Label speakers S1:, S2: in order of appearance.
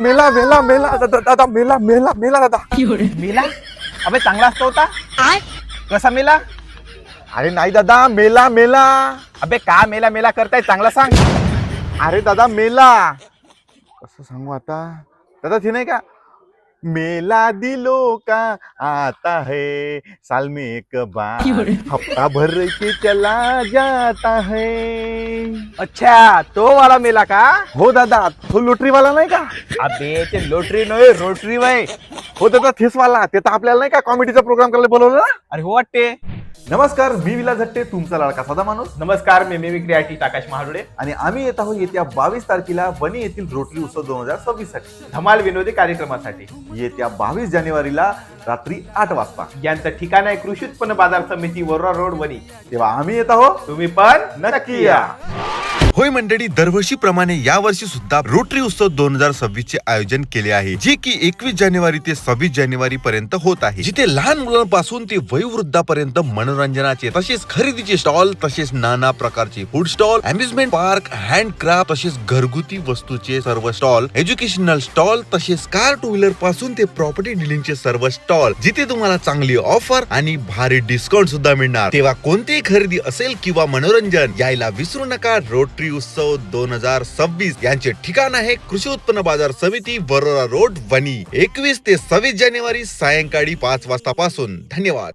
S1: मेला मेला मेला दादा मेला मेला मेला दादा.
S2: मेला? अबे चांगला असतो होता. कसा मेला?
S1: अरे नाही दादा मेला मेला.
S2: अबे का मेला मेला करताय, चांगला सांग.
S1: अरे दादा मेला कसं सांगू आता. दादा ती नाही का, मेला दिलो का आता है साल में एक बार हफ्ता भर के चला जाता है.
S2: अच्छा, तो वाला मेला का?
S1: हो दादा तो लोटरी वाला नाही का.
S2: अबे ते लोटरी नव्हे, रोटरी वय.
S1: हो दादा तेच वाला. ते तर आपल्याला नाही का कॉमेडीचा प्रोग्राम करायला बोलवलं ना.
S2: अरे हो वाटते.
S1: नमस्कार, मी विलास झट्टे, तुमचा लाडका साधा माणूस.
S2: नमस्कार, मी मिमिक्री आर्टिस्ट आकाश महाडुळे.
S1: आणि आम्ही येत आहोत येत्या 22 तारखेला वणी येथील रोटरी उत्सव 2026 साठी.
S2: धमाल विनोदी कार्यक्रमासाठी
S1: येत्या 22 जानेवारीला रात्री 8 वाजता.
S2: यांचं ठिकाण आहे कृषी उत्पन्न बाजार समिती, वरोरा रोड, वणी.
S1: तेव्हा आम्ही येत आहोत,
S2: तुम्ही पण
S1: नक्की या.
S3: होय मंडळी, दरवर्षीप्रमाणे यावर्षी सुद्धा रोटरी उत्सव 2026 चे आयोजन केले आहे, जे की 21 जानेवारी ते 26 जानेवारी पर्यंत होत आहे. जिथे लहान मुलांपासून ते वयोवृद्धापर्यंत मनोरंजनाचे तसेच खरेदीचे स्टॉल, तसेच नाना प्रकारचे food stall, amusement park, handcraft, तसेच घरगुती वस्तूचे सर्व स्टॉल, एज्युकेशनल स्टॉल, तसेच कार टू व्हीलर पासून ते प्रॉपर्टी डीलिंगचे सर्व स्टॉल, जिथे तुम्हाला चांगली ऑफर आणि भारी डिस्काउंट सुद्धा मिळणार. तेव्हा कोणतीही खरेदी असेल किंवा मनोरंजन, यायला विसरू नका. रोटरी उत्सव 2026 यांचे ठिकाण आहे कृषी उत्पन्न बाजार समिती, वरोरा रोड, वणी. 21 ते 26 जानेवारी सायंकाळी 5 वाजतापासून. धन्यवाद.